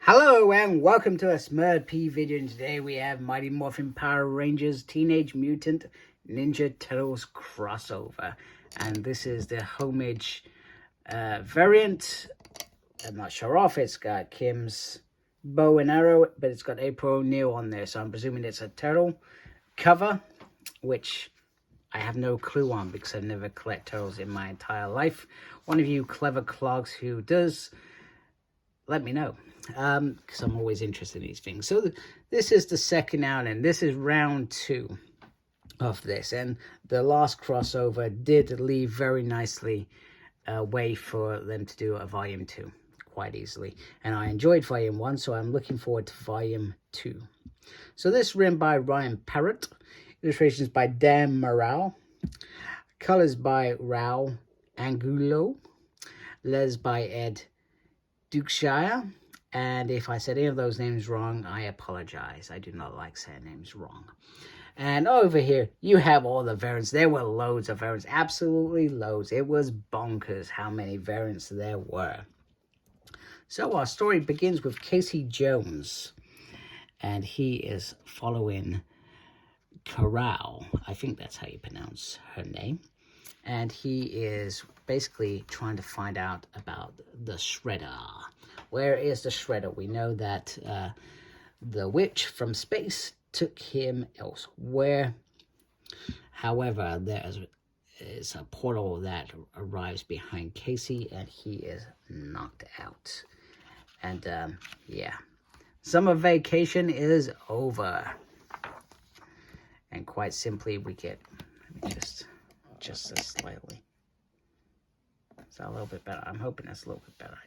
Hello and welcome to a Smurd P video, and today we have Mighty Morphin Power Rangers Teenage Mutant Ninja Turtles crossover, and this is the homage variant. I'm not sure of. It's got Kim's bow and arrow, but it's got April O'Neil on there, so I'm presuming it's a turtle cover, which I have no clue on because I've never collected turtles in my entire life. One of you clever clogs who does, let me know, because I'm always interested in these things. So this is the second outing. This is round 2 of this, and the last crossover did leave very nicely a way for them to do a volume 2 quite easily, and I enjoyed volume 1, so I'm looking forward to volume 2. So this is written by Ryan Parrott, illustrations by Dan Mora, colors by Raul Angulo, letters by Ed Dukeshire, and if I said any of those names wrong, I apologize. I do not like saying names wrong. And over here, you have all the variants. There were loads of variants, absolutely loads. It was bonkers how many variants there were. So our story begins with Casey Jones, and he is following Corral. I think that's how you pronounce her name. And he is basically trying to find out about the Shredder. Where is the Shredder? We know that the witch from space took him elsewhere. However, there is a portal that arrives behind Casey, and he is knocked out. And yeah, summer vacation is over. And quite simply, we get, let me just this slightly. Is that a little bit better? I'm hoping that's a little bit better.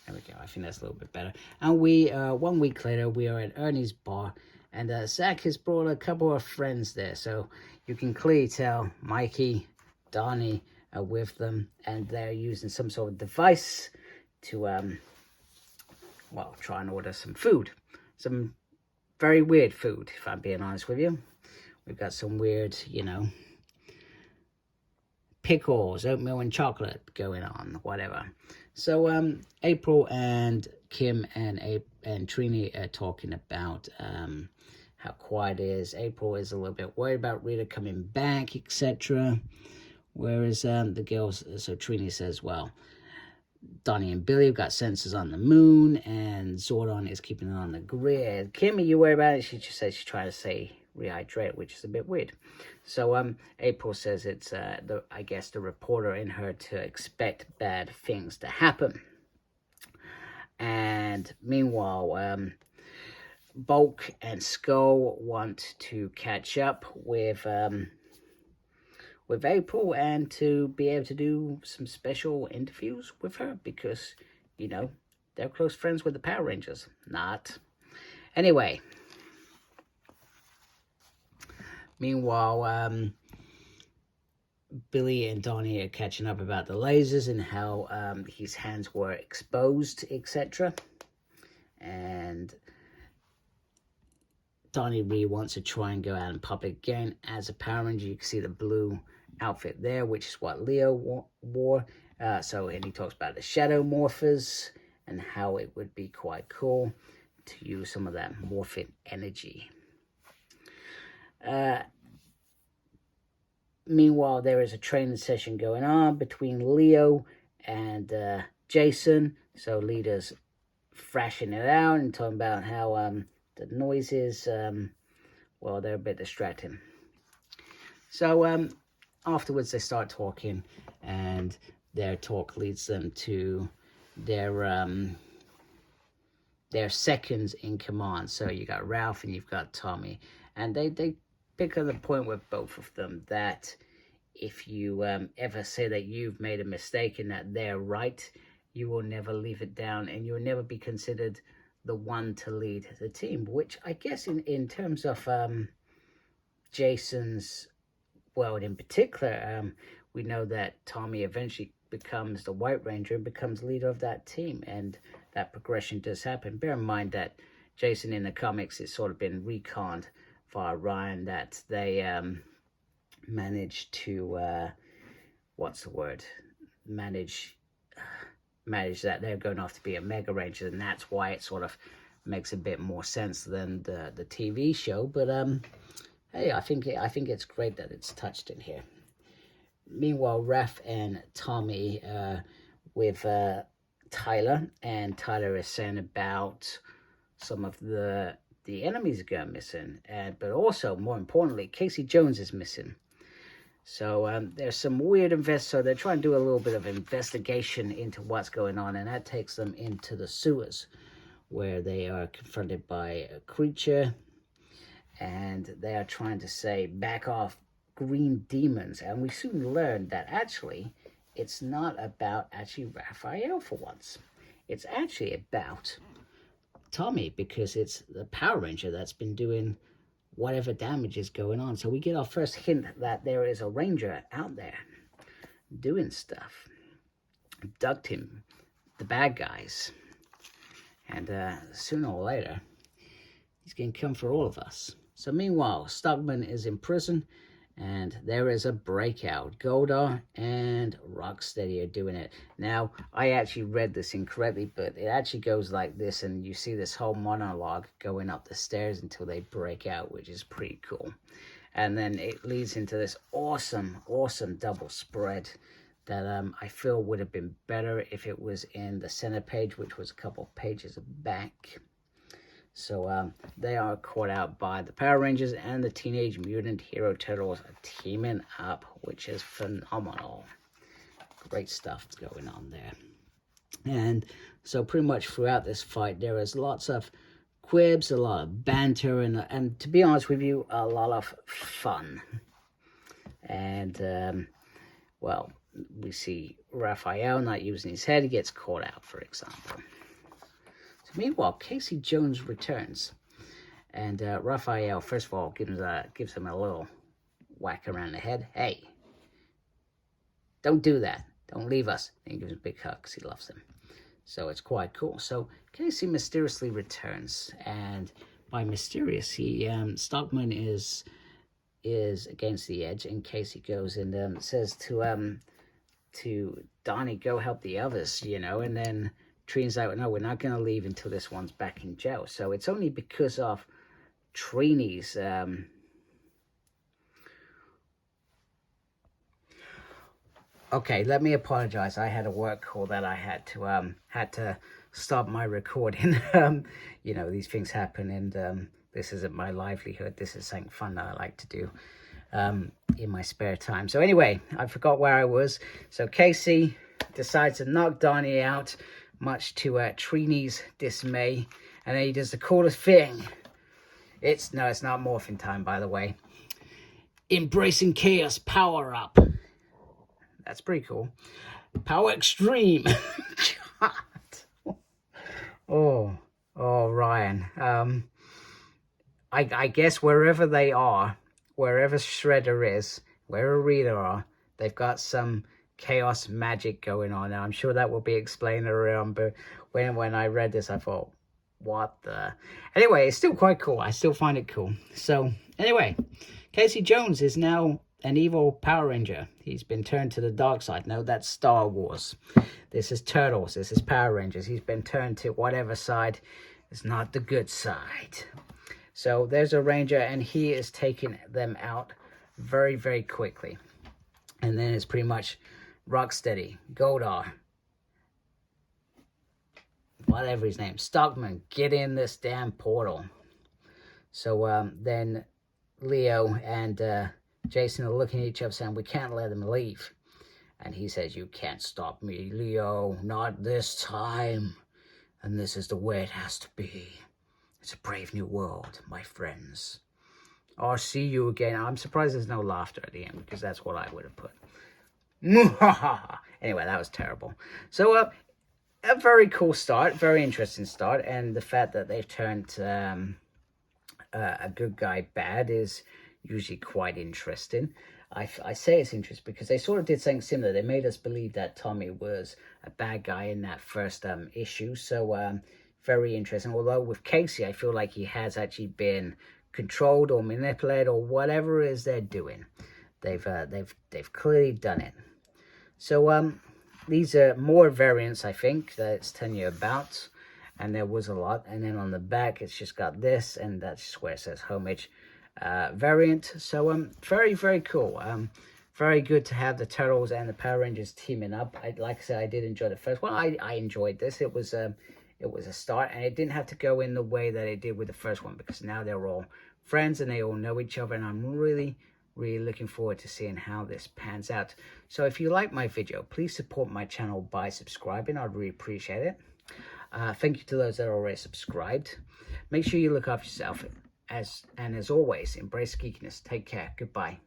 There we go. I think that's a little bit better. And we, 1 week later, we are at Ernie's bar, and Zach has brought a couple of friends there. So you can clearly tell Mikey, Donnie are with them, and they're using some sort of device to, well, try and order some food. Some very weird food, if I'm being honest with you. We've got some weird, you know, pickles, oatmeal and chocolate going on, whatever. So April and Kim and Trini are talking about how quiet it is. April is a little bit worried about Rita coming back, etc. Whereas the girls, so Trini says, well, Donnie and Billy have got sensors on the moon, and Zordon is keeping it on the grid. Kim, are you worried about it? She just says she's trying to say rehydrate, which is a bit weird. So April says it's I guess the reporter in her to expect bad things to happen. And meanwhile, Bulk and Skull want to catch up with April and to be able to do some special interviews with her because, you know, they're close friends with the Power Rangers. Not. Anyway. Meanwhile, Billy and Donnie are catching up about the lasers and how his hands were exposed, etc. And Donnie really wants to try and go out in public again as a Power Ranger. You can see the blue outfit there, which is what Leo wore. And he talks about the shadow morphers and how it would be quite cool to use some of that Morphin energy. Meanwhile, there is a training session going on between Leo and Jason. So Leader's thrashing it out and talking about how the noises, well, they're a bit distracting. So afterwards, they start talking, and their talk leads them to their seconds in command. So you got Ralph and you've got Tommy, and they pick up the point with both of them that if you ever say that you've made a mistake and that they're right, you will never leave it down, and you'll never be considered the one to lead the team. Which I guess in terms of Jason's world in particular, we know that Tommy eventually becomes the White Ranger and becomes leader of that team, and that progression does happen. Bear in mind that Jason in the comics has sort of been reconned via Ryan, that they managed to manage manage that they're going off to be a Mega Ranger, and that's why it sort of makes a bit more sense than the TV show. But hey, I think it's great that it's touched in here. Meanwhile, Raph and Tommy with Tyler, and Tyler is saying about some of the enemies going missing, but also more importantly, Casey Jones is missing. So there's some weird so they're trying to do a little bit of investigation into what's going on, and that takes them into the sewers, where they are confronted by a creature, and they are trying to say, back off, green demons. And we soon learned that actually it's not about Raphael for once. It's actually about Tommy, because it's the Power Ranger that's been doing whatever damage is going on. So we get our first hint that there is a Ranger out there doing stuff, abducting the bad guys. And sooner or later, he's going to come for all of us. So meanwhile, Stockman is in prison, and there is a breakout. Goldar and Rocksteady are doing it. Now, I actually read this incorrectly, but it actually goes like this, and you see this whole monologue going up the stairs until they break out, which is pretty cool. And then it leads into this awesome, awesome double spread that I feel would have been better if it was in the center page, which was a couple pages back. So they are caught out by the Power Rangers, and the Teenage Mutant Hero Turtles are teaming up, which is phenomenal. Great stuff going on there. And so pretty much throughout this fight, there is lots of quibs, a lot of banter, and to be honest with you, a lot of fun. And, well, we see Raphael not using his head. He gets caught out, for example. So meanwhile, Casey Jones returns, and Raphael, first of all, gives him a little whack around the head. Hey, don't do that. Don't leave us. And he gives him a big hug because he loves him. So it's quite cool. So Casey mysteriously returns, and by mysterious, Stockman is against the edge, and Casey goes and says to Donnie, go help the others, and then Trini's like, no, we're not going to leave until this one's back in jail. So it's only because of Trini's okay, let me apologize. I had a work call that I had to stop my recording. These things happen, and this isn't my livelihood. This is something fun that I like to do in my spare time. So anyway, I forgot where I was. So Casey decides to knock Donnie out, much to Trini's dismay, and then he does the coolest thing. It's not Morphin time, by the way. Embracing chaos, power up. That's pretty cool. Power extreme. God. Oh, Ryan. I guess wherever they are, wherever Shredder is, wherever Rita are, they've got some chaos magic going on. Now, I'm sure that will be explained around, but when I read this, I thought, what the... Anyway, it's still quite cool. I still find it cool. So, anyway, Casey Jones is now an evil Power Ranger. He's been turned to the dark side. No, that's Star Wars. This is Turtles. This is Power Rangers. He's been turned to whatever side is not the good side. So, there's a Ranger, and he is taking them out very, very quickly. And then it's pretty much Rocksteady, Goldar, whatever his name, Stockman, get in this damn portal. So then Leo and Jason are looking at each other saying, we can't let him leave. And he says, you can't stop me, Leo, not this time. And this is the way it has to be. It's a brave new world, my friends. I'll see you again. I'm surprised there's no laughter at the end, because that's what I would have put. Anyway, that was terrible. So a very cool start, very interesting start, and the fact that they've turned a good guy bad is usually quite interesting. I say it's interesting because they sort of did something similar. They made us believe that Tommy was a bad guy in that first issue, so very interesting. Although with Casey, I feel like he has actually been controlled or manipulated or whatever it is they're doing. They've clearly done it. So These are more variants, I think, that it's telling you about. And there was a lot. And then on the back, it's just got this. And that's where it says homage variant. So, very, very cool. Very good to have the Turtles and the Power Rangers teaming up. Like I said, I did enjoy the first one. I enjoyed this. It was a start. And it didn't have to go in the way that it did with the first one. Because now they're all friends and they all know each other. And I'm really looking forward to seeing how this pans out. So if you like my video, please support my channel by subscribing. I'd really appreciate it. Thank you to those that are already subscribed. Make sure you look after yourself. As always, embrace geekiness. Take care. Goodbye.